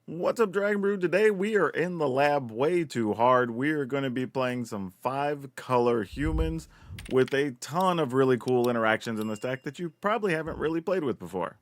What's up, Dragon Brew? Today we are in the lab way too hard. We are going to be playing some 5-color humans with a ton of really cool interactions in this deck that you probably haven't really played with before.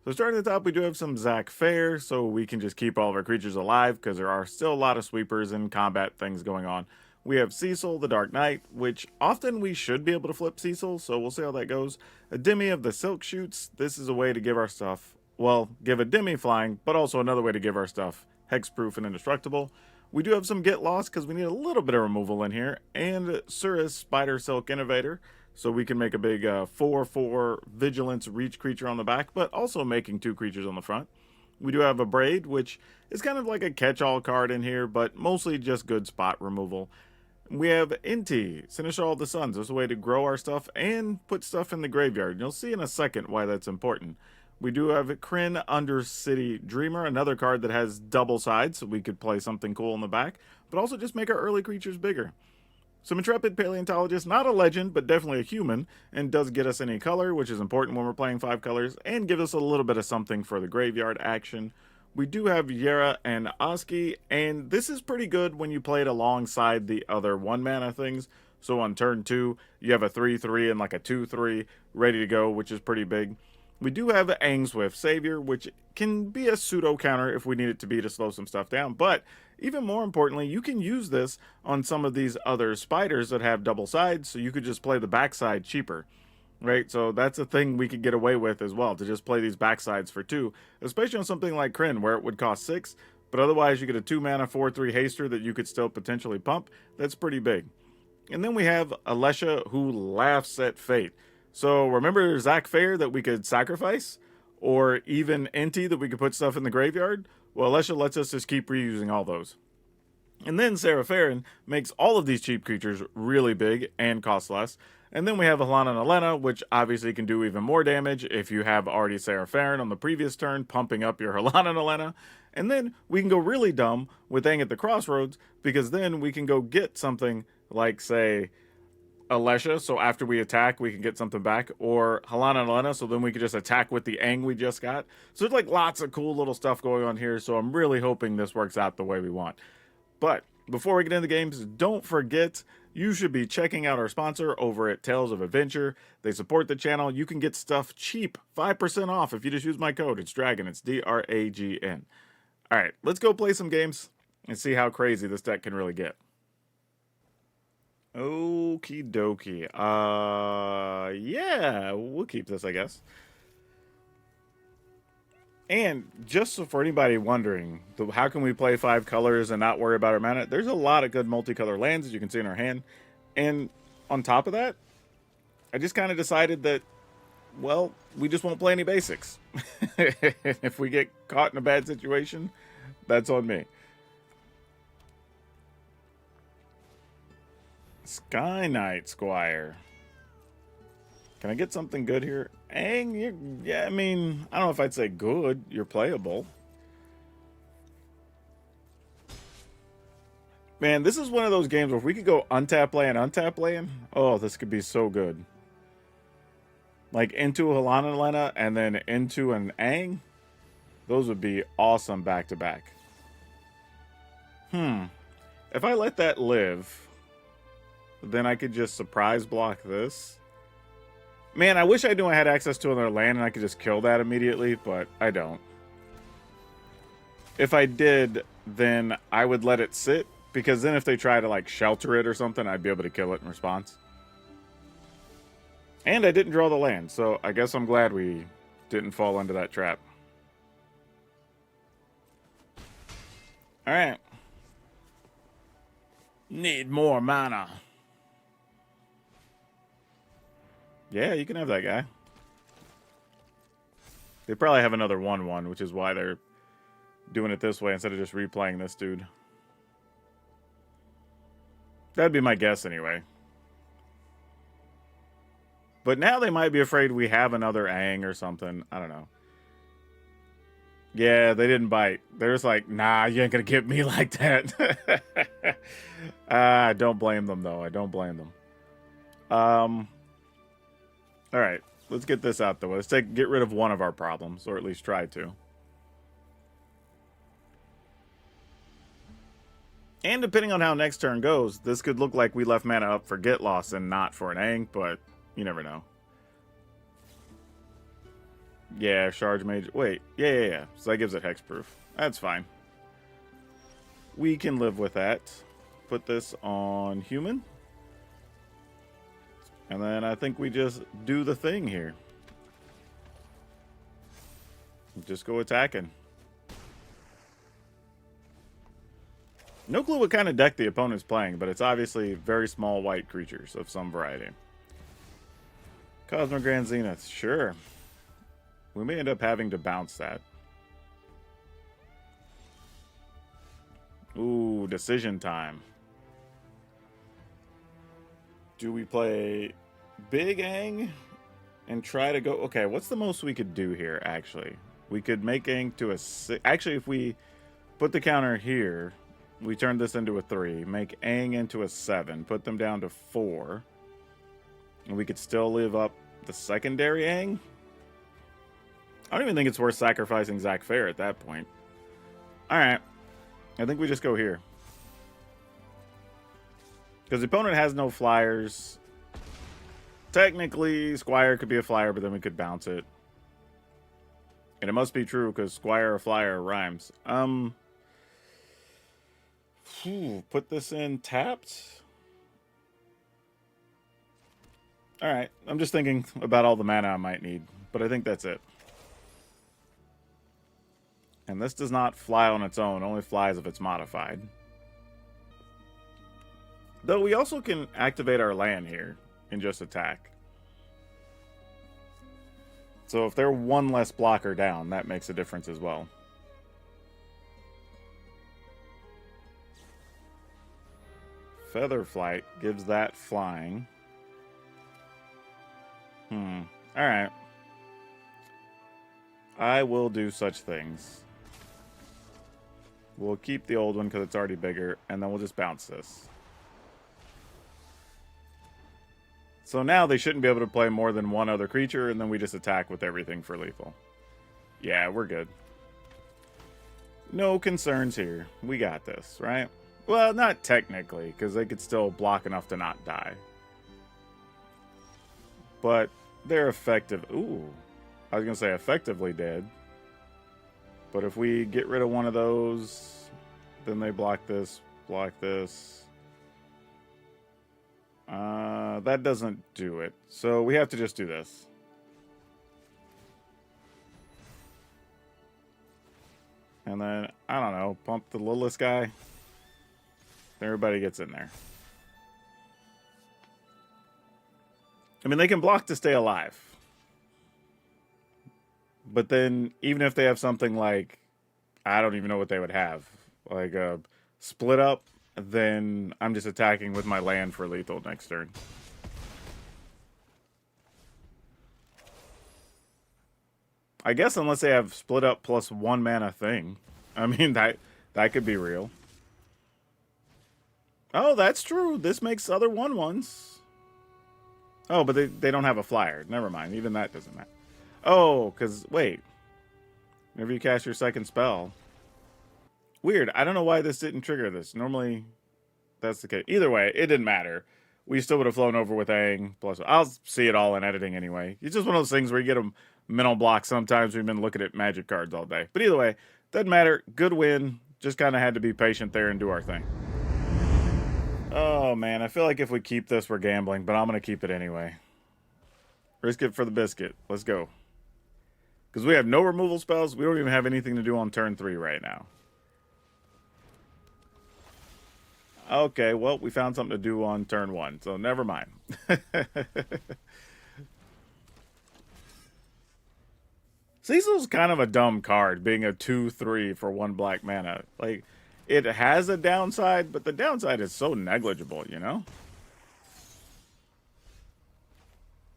So starting at the top, we do have some Zac Fair, so we can just keep all of our creatures alive because there are still a lot of sweepers and combat things going on. We have Cecil, the Dark Knight, which often we should be able to flip Cecil, so we'll see how that goes. A Demi of the Silk Shoots. This is a way to give our stuff, well, give a Demi flying, but also another way to give our stuff hexproof and indestructible. We do have some Get Lost because we need a little bit of removal in here, and Surus Spider Silk Innovator, so we can make a big 4/4 Vigilance Reach creature on the back, but also making 2 creatures on the front. We do have a Braid, which is kind of like a catch-all card in here, but mostly just good spot removal. We have Inti, Sinister All the Suns. There's a way to grow our stuff and put stuff in the graveyard. You'll see in a second why that's important. We do have Kryn, Undercity Dreamer, another card that has double sides, so we could play something cool in the back, but also just make our early creatures bigger. Some Intrepid Paleontologist, not a legend, but definitely a human, and does get us any color, which is important when we're playing 5 colors, and gives us a little bit of something for the graveyard action. We do have Yera and Oski, and this is pretty good when you play it alongside the other 1-mana things. So on turn 2, you have a 3/3 and like a 2/3 ready to go, which is pretty big. We do have Angswift Savior, which can be a pseudo counter if we need it to be to slow some stuff down, but even more importantly, you can use this on some of these other spiders that have double sides, so you could just play the backside cheaper. Right, so that's a thing we could get away with as well, to just play these backsides for 2, especially on something like Kryn, where it would cost 6, but otherwise you get a 2-mana 4/3 haster that you could still potentially pump. That's pretty big. And then we have Alesha, who laughs at fate. So remember Zac Fair that we could sacrifice? Or even Inti that we could put stuff in the graveyard? Well, Alesha lets us just keep reusing all those. And then Sarah Farron makes all of these cheap creatures really big and cost less. And then we have Helana and Elena, which obviously can do even more damage if you have already Sarah Farron on the previous turn, pumping up your Helana and Elena. And then we can go really dumb with Aang at the Crossroads, because then we can go get something like, say, Alesha, so after we attack, we can get something back, or Helana and Elena, so then we can just attack with the Aang we just got. So there's like lots of cool little stuff going on here, so I'm really hoping this works out the way we want. But before we get into the games, don't forget, you should be checking out our sponsor over at Tales of Adventure. They support the channel. You can get stuff cheap, 5% off if you just use my code. It's Dragon. It's DRAGN. All right, let's go play some games and see how crazy this deck can really get. Okie dokie. Yeah, we'll keep this, I guess. And just so for anybody wondering, how can we play 5 colors and not worry about our mana? There's a lot of good multicolor lands, as you can see in our hand. And on top of that, I just kind of decided that, well, we just won't play any basics. If we get caught in a bad situation, that's on me. Sky Knight Squire. Can I get something good here? Aang, yeah, I mean, I don't know if I'd say good. You're playable. Man, this is one of those games where if we could go untap land, oh, this could be so good. Like into a Helana and Elena and then into an Aang. Those would be awesome back to back. If I let that live, then I could just surprise block this. Man, I wish I knew I had access to another land and I could just kill that immediately, but I don't. If I did, then I would let it sit, because then if they try to like shelter it or something, I'd be able to kill it in response. And I didn't draw the land, so I guess I'm glad we didn't fall into that trap. Alright. Need more mana. Yeah, you can have that guy. They probably have another 1/1, which is why they're doing it this way instead of just replaying this dude. That'd be my guess anyway. But now they might be afraid we have another Aang or something. I don't know. Yeah, they didn't bite. They're just like, nah, you ain't gonna get me like that. I don't blame them, though. I don't blame them. All right, let's get this out the way. Let's get rid of one of our problems, or at least try to. And depending on how next turn goes, this could look like we left mana up for Get Lost and not for an Aang, but you never know. Yeah, Charge Mage. Wait, yeah. So that gives it hexproof. That's fine. We can live with that. Put this on human. And then I think we just do the thing here. Just go attacking. No clue what kind of deck the opponent's playing, but it's obviously very small white creatures of some variety. Cosmic Grand Zenith, sure. We may end up having to bounce that. Ooh, decision time. Do we play Big Aang and try to go... Okay, what's the most we could do here, actually? We could make Aang to a 6... Actually, if we put the counter here, we turn this into a 3, make Aang into a 7, put them down to 4, and we could still live up the secondary Aang? I don't even think it's worth sacrificing Zach Fair at that point. Alright. I think we just go here. Because the opponent has no flyers. Technically, Squire could be a flyer, but then we could bounce it. And it must be true, because Squire or flyer rhymes. Put this in tapped. Alright, I'm just thinking about all the mana I might need. But I think that's it. And this does not fly on its own, only flies if it's modified. Though we also can activate our land here and just attack. So if they're one less blocker down, that makes a difference as well. Feather Flight gives that flying. Alright. I will do such things. We'll keep the old one because it's already bigger, and then we'll just bounce this. So now they shouldn't be able to play more than one other creature, and then we just attack with everything for lethal. Yeah, we're good. No concerns here. We got this, right? Well, not technically, because they could still block enough to not die. But they're effective. Ooh. I was going to say effectively dead. But if we get rid of one of those, then they block this, block this. That doesn't do it. So we have to just do this. And then, I don't know, pump the littlest guy. Everybody gets in there. I mean, they can block to stay alive. But then, even if they have something like, I don't even know what they would have, like a split up, then I'm just attacking with my land for lethal next turn. I guess unless they have split up plus 1 mana thing. I mean, that could be real. Oh, that's true. This makes other 1/1s. Oh, but they don't have a flyer. Never mind. Even that doesn't matter. Oh, because, wait. Whenever you cast your second spell. Weird. I don't know why this didn't trigger this. Normally, that's the case. Either way, it didn't matter. We still would have flown over with Aang. Plus, I'll see it all in editing anyway. It's just one of those things where you get a mental block sometimes. We've been looking at Magic cards all day. But either way, doesn't matter. Good win. Just kind of had to be patient there and do our thing. Oh, man. I feel like if we keep this, we're gambling. But I'm going to keep it anyway. Risk it for the biscuit. Let's go. Because we have no removal spells. We don't even have anything to do on turn 3 right now. Okay, well, we found something to do on turn 1. So never mind. Cecil's kind of a dumb card, being a 2/3 for 1 black mana. Like, it has a downside, but the downside is so negligible, you know?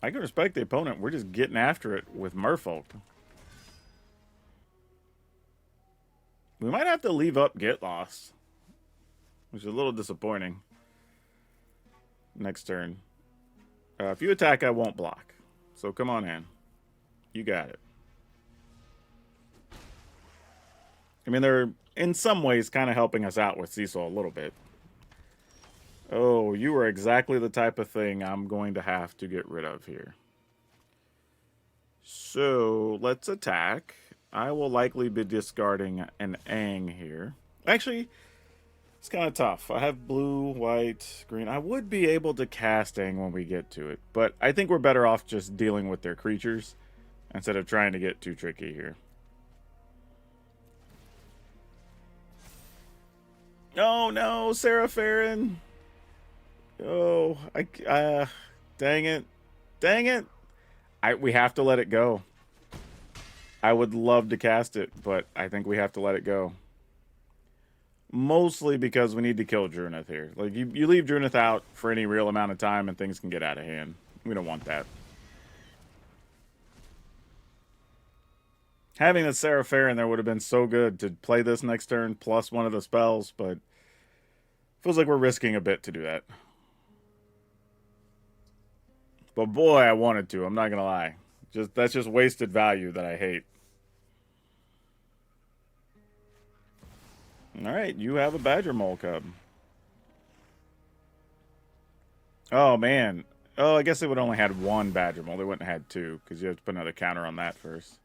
I can respect the opponent. We're just getting after it with Merfolk. We might have to leave up Get Lost, which is a little disappointing. Next turn. If you attack, I won't block. So come on in. You got it. I mean, they're in some ways kind of helping us out with Cecil a little bit. Oh, you are exactly the type of thing I'm going to have to get rid of here. So let's attack. I will likely be discarding an Aang here. Actually, it's kind of tough. I have blue, white, green. I would be able to cast Aang when we get to it, but I think we're better off just dealing with their creatures instead of trying to get too tricky here. Oh no, Sarah Farron. Oh, dang it. Dang it. We have to let it go. I would love to cast it, but I think we have to let it go. Mostly because we need to kill Drunith here. Like, you leave Drunith out for any real amount of time and things can get out of hand. We don't want that. Having the Sarah Farron there would have been so good to play this next turn plus one of the spells, but feels like we're risking a bit to do that. But boy, I wanted to. I'm not going to lie. That's just wasted value that I hate. Alright, you have a Badger Mole Cub. Oh, man. Oh, I guess they would only had one Badger Mole. They wouldn't have had two, because you have to put another counter on that first.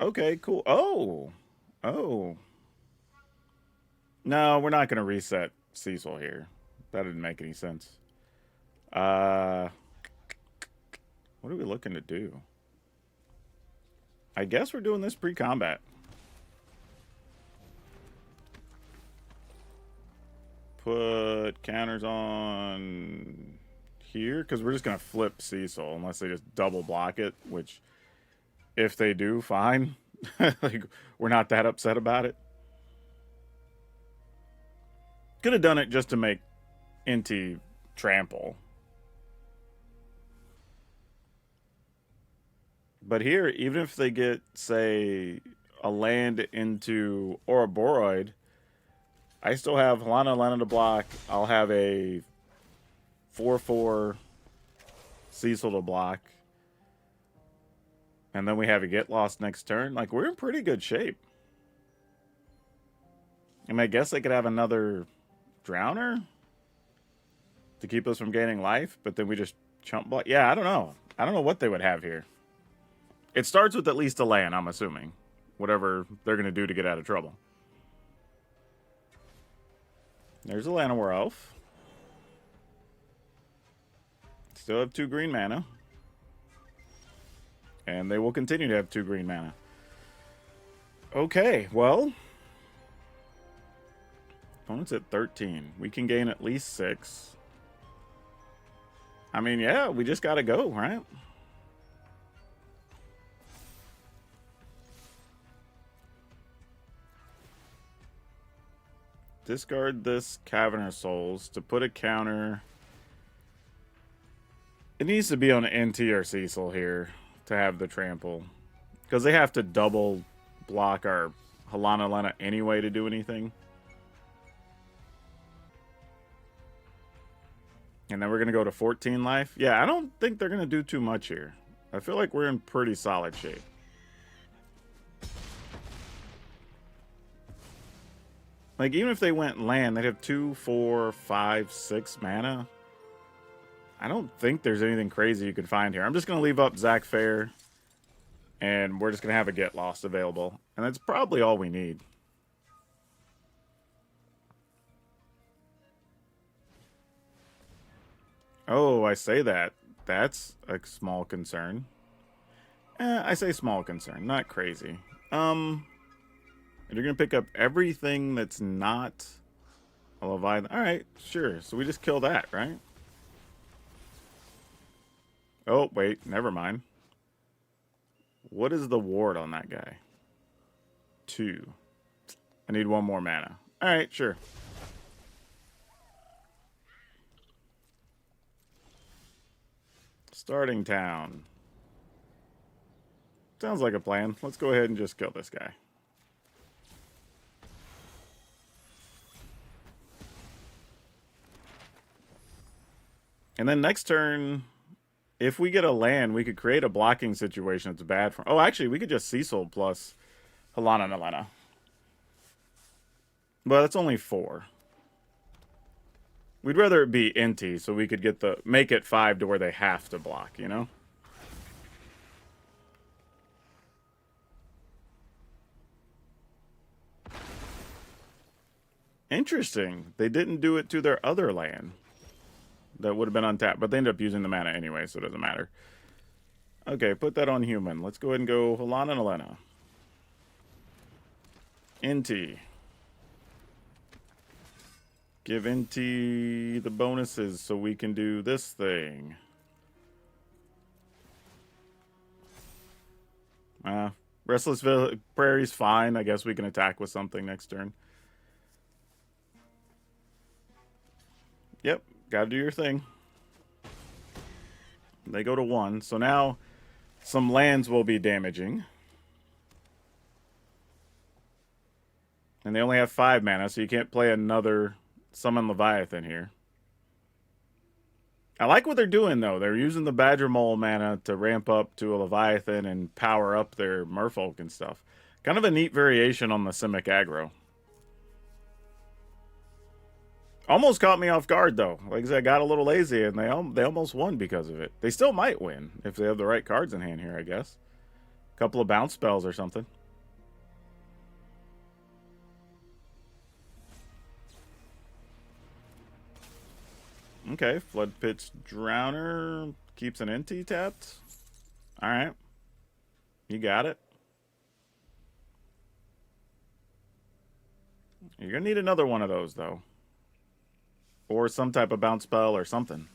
Okay, cool. Oh! Oh. No, we're not going to reset Cecil here. That didn't make any sense. What are we looking to do? I guess we're doing this pre-combat. Put counters on here, because we're just going to flip Cecil, unless they just double block it, which, if they do, fine. Like, we're not that upset about it. Could have done it just to make Inti trample. But here, even if they get, say, a land into Ouroboros, I still have Halana to block. I'll have a 4/4 Cecil to block. And then we have a Get Lost next turn. Like, we're in pretty good shape. I mean, I guess they could have another Drowner to keep us from gaining life, but then we just chump block. Yeah, I don't know. I don't know what they would have here. It starts with at least a land, I'm assuming. Whatever they're going to do to get out of trouble. There's a Llanowar Elf. Still have 2 green mana. And they will continue to have 2 green mana. Okay, well. Opponent's at 13. We can gain at least 6. I mean, yeah, we just got to go, right? Discard this Caverner Souls to put a counter. It needs to be on NT or Cecil here to have the trample. Because they have to double block our Halana anyway to do anything. And then we're going to go to 14 life. Yeah, I don't think they're going to do too much here. I feel like we're in pretty solid shape. Like, even if they went land, they'd have 2, 4, 5, 6 mana. I don't think there's anything crazy you could find here. I'm just going to leave up Zach Fair. And we're just going to have a Get Lost available. And that's probably all we need. Oh, I say that. That's a small concern. I say small concern, not crazy. You're going to pick up everything that's not a Leviathan. Alright, sure. So we just kill that, right? Oh, wait. Never mind. What is the ward on that guy? 2. I need 1 more mana. Alright, sure. Starting town. Sounds like a plan. Let's go ahead and just kill this guy. And then next turn, if we get a land, we could create a blocking situation that's bad for... Oh, actually, we could just Cecil plus Halana. But that's only 4. We'd rather it be inty so we could get make it 5 to where they have to block, you know? Interesting. They didn't do it to their other land. That would have been untapped, but they ended up using the mana anyway, so it doesn't matter. Okay, put that on human. Let's go ahead and go Halana and Elena. Inti. Give Inti the bonuses so we can do this thing. Restless Prairie's fine. I guess we can attack with something next turn. Yep, gotta do your thing. They go to 1, so now some lands will be damaging. And they only have 5 mana, so you can't play another Summon Leviathan here. I like what they're doing, though. They're using the Badger Mole mana to ramp up to a Leviathan and power up their Merfolk and stuff. Kind of a neat variation on the Simic Aggro. Almost caught me off guard, though. Like I said, I got a little lazy, and they almost won because of it. They still might win if they have the right cards in hand here, I guess. A couple of bounce spells or something. Okay, Flood Pitch Drowner keeps an NT tapped. Alright. You got it. You're going to need another one of those, though. Or some type of bounce spell or something.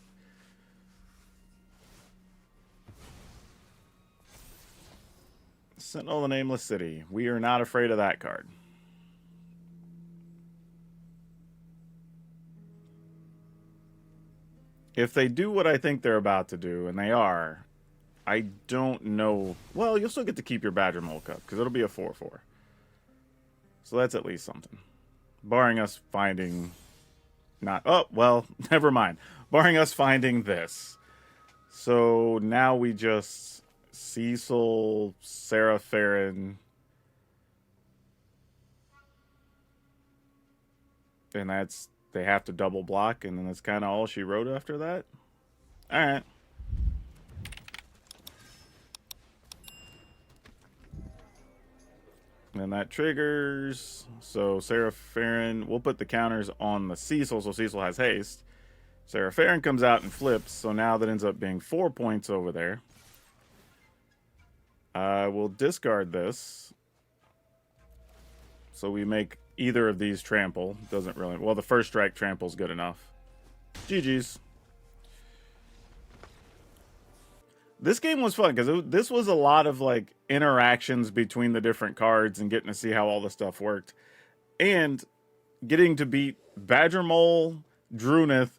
Sentinel of the Nameless City. We are not afraid of that card. If they do what I think they're about to do, and they are, I don't know. Well, you'll still get to keep your Badger Mole Cup, because it'll be a 4/4. So that's at least something. Barring us finding... Not... Oh, well, never mind. Barring us finding this. So now we just... Cecil, Sarah Farron... And that's... They have to double block, and then that's kind of all she wrote after that. Alright. And that triggers. So Sarah Farron, we'll put the counters on the Cecil, so Cecil has haste. Sarah Farron comes out and flips, so now that ends up being 4 points over there. We'll discard this. So we make either of these trample. Doesn't really... Well, the first strike trample's good enough. GG's. This game was fun, because this was a lot of, like, interactions between the different cards and getting to see how all the stuff worked. And getting to beat Badger Mole, Drunith,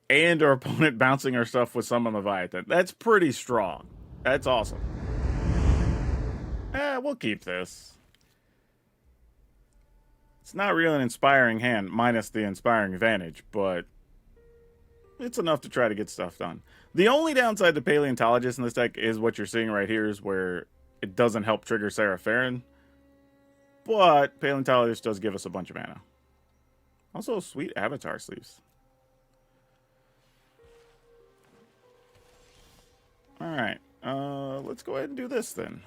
and our opponent bouncing our stuff with Summon Leviathan. That's pretty strong. That's awesome. We'll keep this. It's not really an inspiring hand, minus the inspiring advantage, but it's enough to try to get stuff done. The only downside to Paleontologist in this deck is what you're seeing right here, is where it doesn't help trigger Sarah Farron. But Paleontologist does give us a bunch of mana. Also, sweet Avatar sleeves. Alright, let's go ahead and do this then.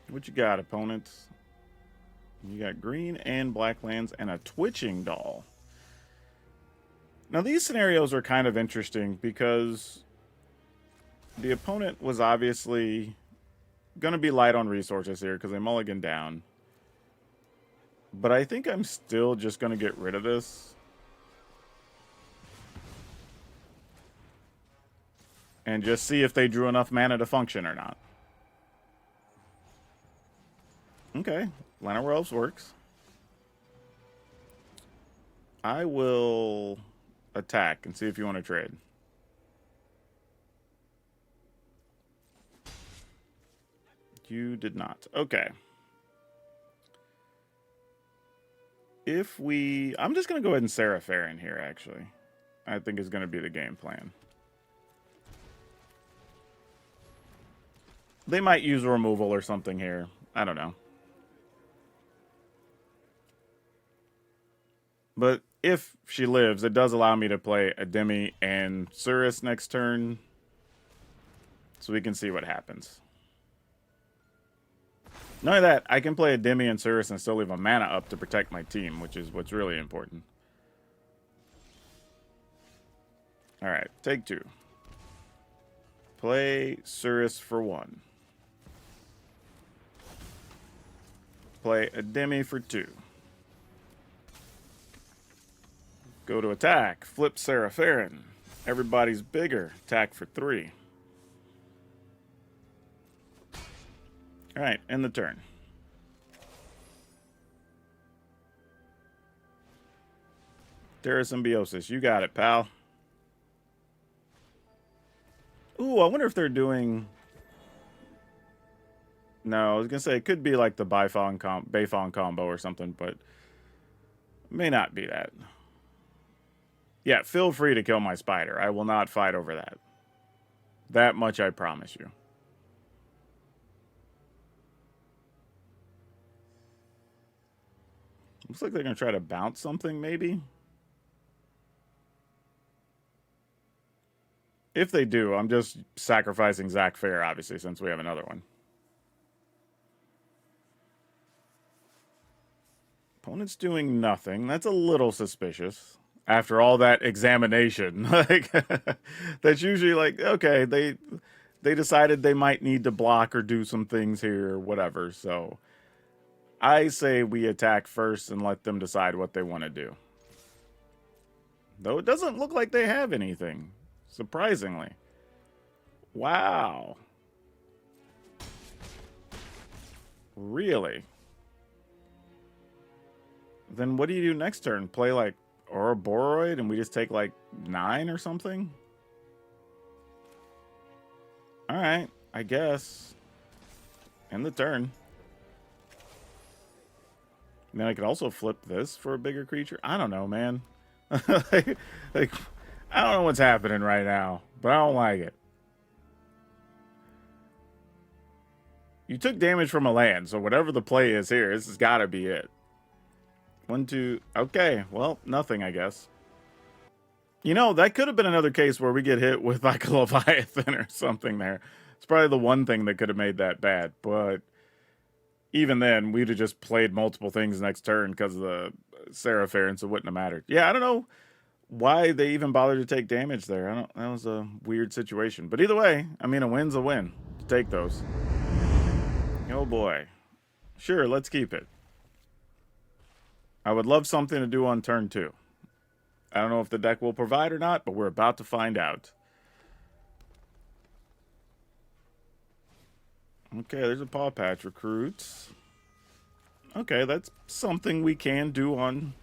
What you got, opponents? You got green and black lands and a Twitching Doll. Now, these scenarios are kind of interesting because the opponent was obviously going to be light on resources here because they mulligan down. But I think I'm still just going to get rid of this. And just see if they drew enough mana to function or not. Okay, Llanowar Elves works. I will attack and see if you want to trade. You did not. Okay. If we... I'm just going to go ahead and Sarah Farron here, actually. I think is going to be the game plan. They might use removal or something here. I don't know. But if she lives, it does allow me to play a Demi and Surus next turn. So we can see what happens. Not only that, I can play a Demi and Surus and still leave a mana up to protect my team, which is what's really important. Alright, take 2. Play Surus for 1. Play a Demi for 2. Go to attack. Flip Serapharin. Everybody's bigger. Attack for 3. Alright, end the turn. Terra Symbiosis. You got it, pal. Ooh, I wonder if they're doing... No, I was going to say it could be like the Bayfong combo or something, but it may not be that. Yeah, feel free to kill my spider. I will not fight over that. That much I promise you. Looks like they're going to try to bounce something, maybe? If they do, I'm just sacrificing Zach Fair, obviously, since we have another one. Opponent's doing nothing. That's a little suspicious. After all that examination. Like, that's usually like, okay, they decided they might need to block or do some things here or whatever, so... I say we attack first and let them decide what they want to do. Though it doesn't look like they have anything. Surprisingly. Wow. Really? Then what do you do next turn? Play like Ouroborroid and we just take like 9 or something? Alright, I guess. End the turn. And then I could also flip this for a bigger creature. I don't know, man. like, I don't know what's happening right now, but I don't like it. You took damage from a land, so whatever the play is here, this has got to be it. 1, 2... Okay, well, nothing, I guess. You know, that could have been another case where we get hit with like a Leviathan or something there. It's probably the one thing that could have made that bad, but... Even then, we'd have just played multiple things next turn because of the Serapharin, so it wouldn't have mattered. Yeah, I don't know why they even bothered to take damage there. That was a weird situation. But either way, I mean, a win's a win. Take those. Oh boy. Sure, let's keep it. I would love something to do on turn 2. I don't know if the deck will provide or not, but we're about to find out. Okay, there's a Paw Patch Recruits. Okay, that's something we can do on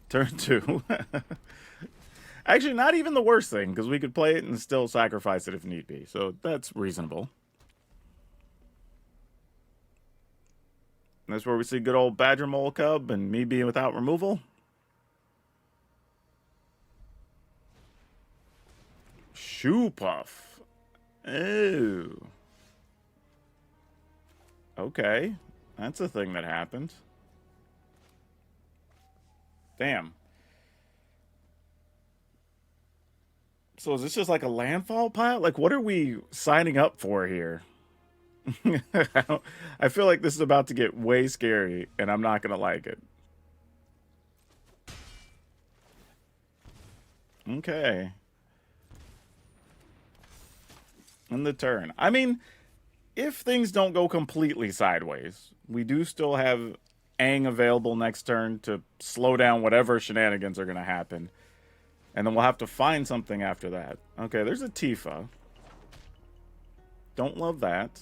turn 2. Actually, not even the worst thing, because we could play it and still sacrifice it if need be. So that's reasonable. That's where we see good old Badger Mole Cub and me being without removal. Shoe Puff. Oh. Okay. That's a thing that happened. Damn. So is this just like a landfall pile? Like, what are we signing up for here? I feel like this is about to get way scary, and I'm not going to like it. Okay. And the turn. I mean, if things don't go completely sideways, we do still have Aang available next turn to slow down whatever shenanigans are going to happen. And then we'll have to find something after that. Okay, there's a Tifa. Don't love that.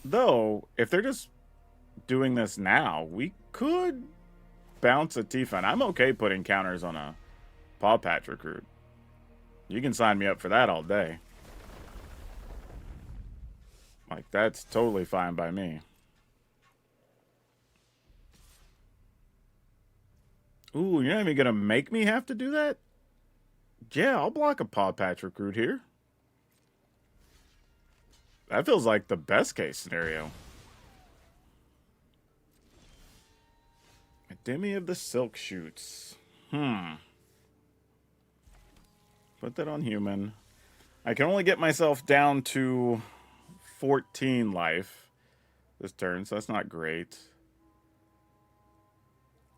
Though, if they're just doing this now, we could bounce a Tifa. And I'm okay putting counters on a Paw Patch Recruit. You can sign me up for that all day. Like, that's totally fine by me. Ooh, you're not even going to make me have to do that? Yeah, I'll block a Paw Patch Recruit here. That feels like the best case scenario. A Demi of the Silk Shoots. Put that on human. I can only get myself down to 14 life this turn, so that's not great.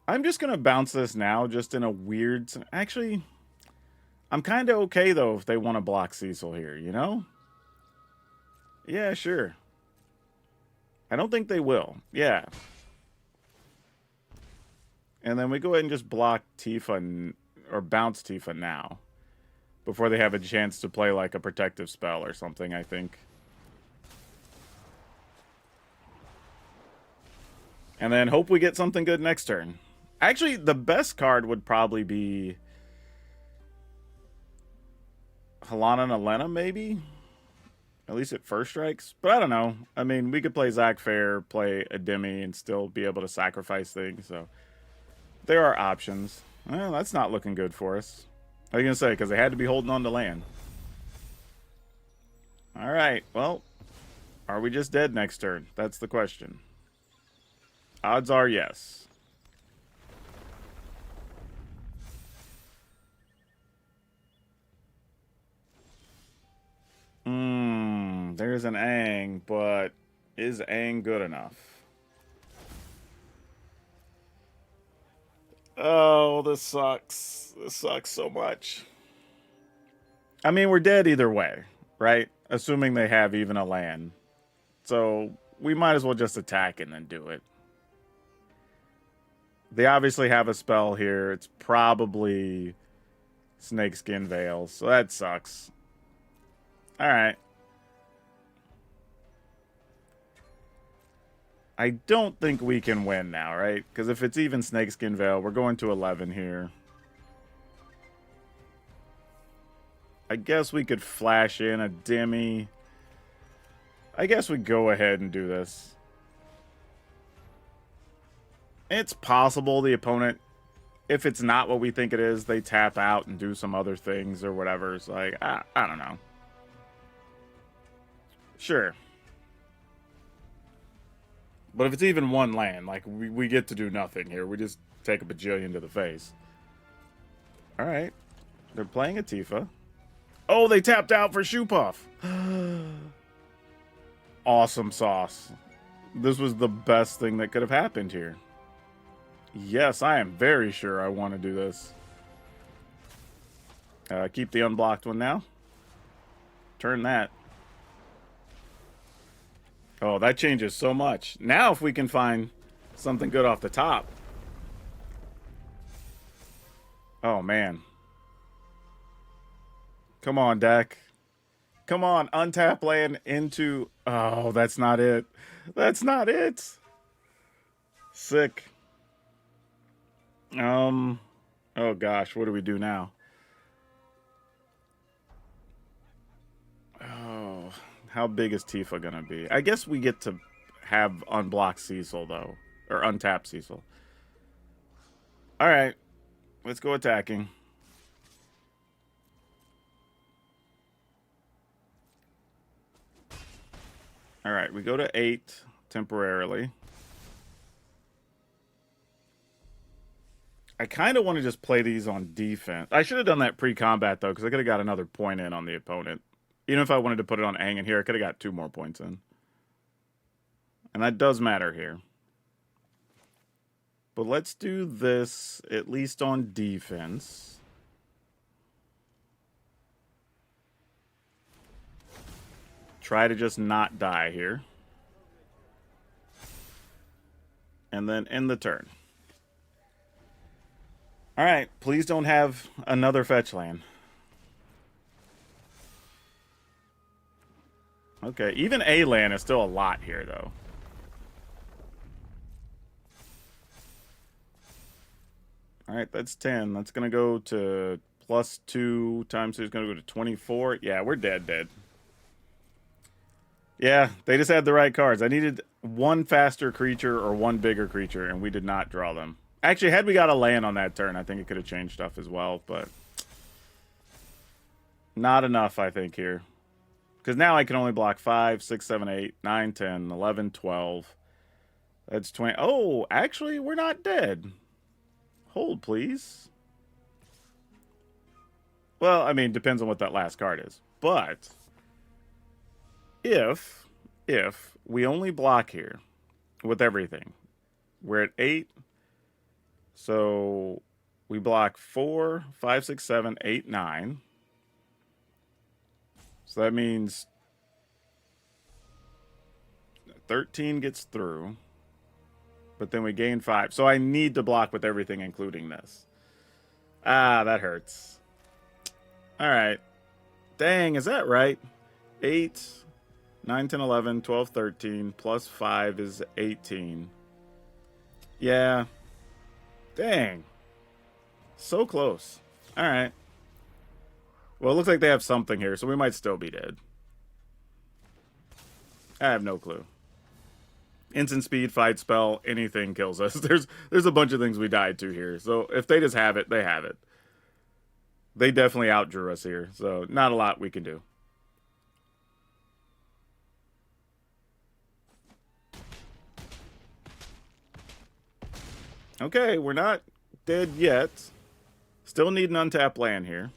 I'm just going to bounce this now, just in a weird... Actually, I'm kind of okay, though, if they want to block Cecil here, you know? Yeah, sure. I don't think they will. Yeah. And then we go ahead and just block Tifa, or bounce Tifa now. Before they have a chance to play like a protective spell or something, I think. And then hope we get something good next turn. Actually, the best card would probably be Helana and Elena, maybe? At least at first strikes. But I don't know. I mean, we could play Zac Fair, play a Demi, and still be able to sacrifice things. So there are options. Well, that's not looking good for us. What are you going to say? Because they had to be holding on to land. All right. Well, are we just dead next turn? That's the question. Odds are yes. There's an Aang, but is Aang good enough? Oh, this sucks. This sucks so much. I mean, we're dead either way, right? Assuming they have even a land. So we might as well just attack and then do it. They obviously have a spell here. It's probably Snakeskin Veil, so that sucks. Alright. I don't think we can win now, right? Because if it's even Snakeskin Veil, we're going to 11 here. I guess we could flash in a Demi. I guess we go ahead and do this. It's possible the opponent, if it's not what we think it is, they tap out and do some other things or whatever. It's like, I don't know. Sure. But if it's even one land, like, we get to do nothing here. We just take a bajillion to the face. Alright. They're playing a Tifa. Oh, they tapped out for Shoe Puff. Awesome sauce. This was the best thing that could have happened here. Yes, I am very sure I want to do this. Keep the unblocked one now. Turn that. Oh, that changes so much. Now if we can find something good off the top. Oh, man. Come on, deck. Come on, untap land into... Oh, that's not it. That's not it. Sick. Oh, gosh. What do we do now? Oh... How big is Tifa gonna be? I guess we get to have unblock Cecil, though. Or untap Cecil. Alright. Let's go attacking. Alright, we go to 8 temporarily. I kind of want to just play these on defense. I should have done that pre-combat, though, because I could have got another point in on the opponent. Even if I wanted to put it on Aang in here, I could have got 2 more points in. And that does matter here. But let's do this, at least on defense. Try to just not die here. And then end the turn. Alright, please don't have another fetch land. Okay, even a land is still a lot here, though. Alright, that's 10. That's going to go to +2 times 2 is going to go to 24. Yeah, we're dead. Yeah, they just had the right cards. I needed one faster creature or one bigger creature, and we did not draw them. Actually, had we got a land on that turn, I think it could have changed stuff as well, but... Not enough, I think, here. Because now I can only block 5, 6, 7, 8, 9, 10, 11, 12. That's 20. Oh, actually, we're not dead. Hold, please. Well, I mean, depends on what that last card is. But if we only block here with everything, we're at 8. So we block 4, 5, 6, 7, 8, 9. So that means 13 gets through. But then we gain 5. So I need to block with everything, including this. Ah, that hurts. All right. Dang, is that right? 8, 9, 10, 11, 12, 13, plus 5 is 18. Yeah. Dang. So close. All right. Well, it looks like they have something here, so we might still be dead. I have no clue. Instant speed, fight spell, anything kills us. There's a bunch of things we died to here. So if they just have it, they have it. They definitely outdrew us here, so not a lot we can do. Okay, we're not dead yet. Still need an untapped land here.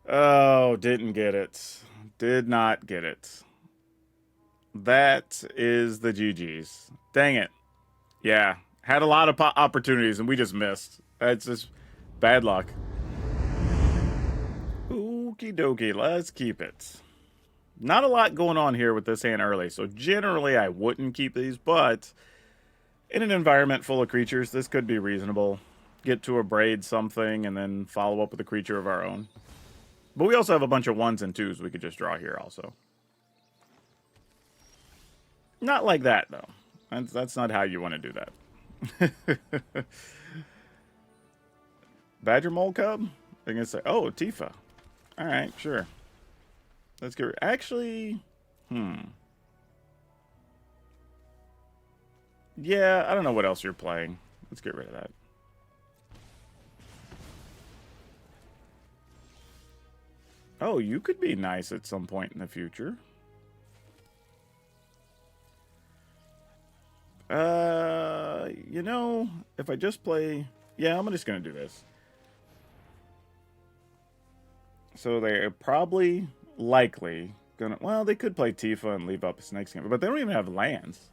Oh, didn't get it. Did not get it. That is the GG's. Dang it. Yeah, had a lot of opportunities and we just missed. That's just bad luck. Okie dokie, let's keep it. Not a lot going on here with this hand early, so generally I wouldn't keep these, but in an environment full of creatures, this could be reasonable. Get to abrade something and then follow up with a creature of our own. But we also have a bunch of 1s and 2s we could just draw here also. Not like that, though. That's not how you want to do that. Badger Mole Cub? They're going to say, oh, Tifa. All right, sure. Let's get... Actually, yeah, I don't know what else you're playing. Let's get rid of that. Oh, you could be nice at some point in the future. You know, if I just play... Yeah, I'm just going to do this. So they're probably, likely, gonna... Well, they could play Tifa and leave up a Snakeskin, but they don't even have lands.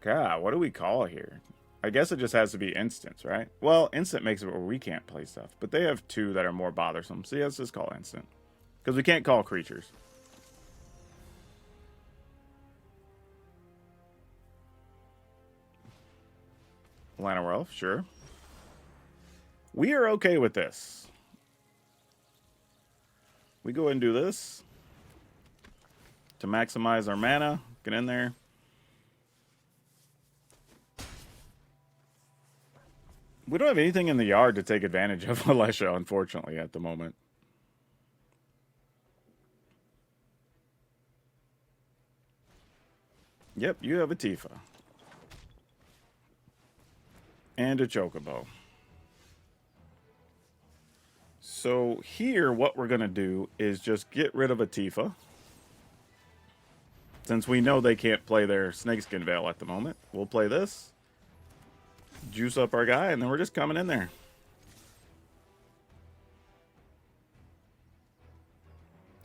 God, what do we call here? I guess it just has to be instants, right? Well, instant makes it where we can't play stuff, but they have 2 that are more bothersome. So yeah, let's just call instant. Because we can't call creatures. Llanowar Elf, sure. We are okay with this. We go ahead and do this to maximize our mana. Get in there. We don't have anything in the yard to take advantage of Alesha, unfortunately, at the moment. Yep, you have a Tifa. And a Chocobo. So here, what we're going to do is just get rid of a Tifa. Since we know they can't play their Snakeskin Veil at the moment, we'll play this. Juice up our guy, and then we're just coming in there.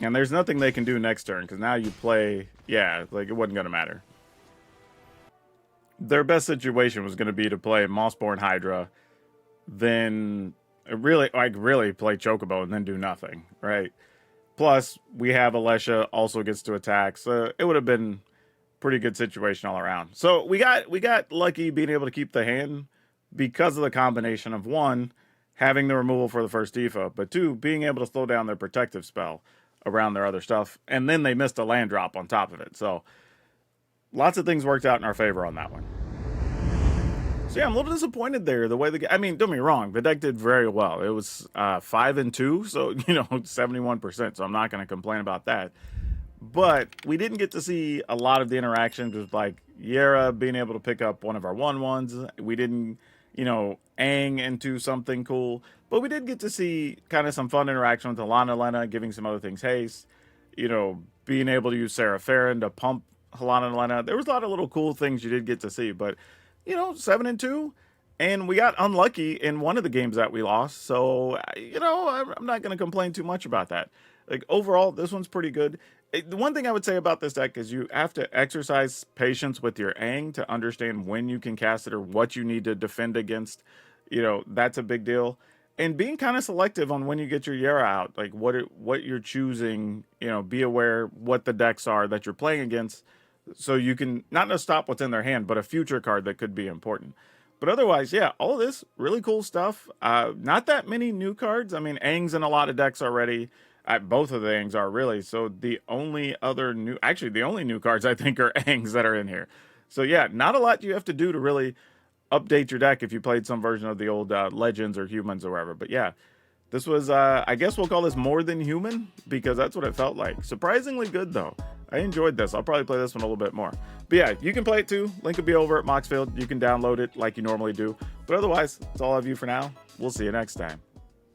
And there's nothing they can do next turn, because now you play... Yeah, like, it wasn't going to matter. Their best situation was going to be to play Mossborn Hydra, then really play Chocobo and then do nothing, right? Plus, we have Alesha also gets to attack, so it would have been pretty good situation all around. So we got lucky being able to keep the hand because of the combination of 1, having the removal for the first Tifa, but 2, being able to slow down their protective spell around their other stuff, and then they missed a land drop on top of it. So lots of things worked out in our favor on that one. So yeah, I'm a little disappointed there. The way I mean, don't get me wrong, the deck did very well. It was 5-2, so 71%. So I'm not going to complain about that. But we didn't get to see a lot of the interactions with like Yera being able to pick up one of our 1/1s. We didn't, Aang into something cool. But we did get to see kind of some fun interaction with Alana Lena, giving some other things haste, you know, being able to use Sarah Farron to pump Alana Lena. There was a lot of little cool things you did get to see, but, you know, 7-2. And we got unlucky in one of the games that we lost. So, you know, I'm not going to complain too much about that. Like, overall, this one's pretty good. The one thing I would say about this deck is you have to exercise patience with your Aang to understand when you can cast it or what you need to defend against. You know, that's a big deal. And being kind of selective on when you get your Yara out, like what you're choosing, you know, be aware what the decks are that you're playing against, so you can not just stop what's in their hand, but a future card that could be important. But otherwise, yeah, all of this really cool stuff. Not that many new cards. I mean, Aang's in a lot of decks already. Both of the Aangs are really. So the only new cards I think are Aangs that are in here. So yeah, not a lot you have to do to really update your deck if you played some version of the old Legends or Humans or whatever. But yeah, this was, I guess we'll call this more than human, because that's what it felt like. Surprisingly good, though. I enjoyed this. I'll probably play this one a little bit more. But yeah, you can play it too. Link will be over at Moxfield. You can download it like you normally do. But otherwise, that's all I have you for now. We'll see you next time.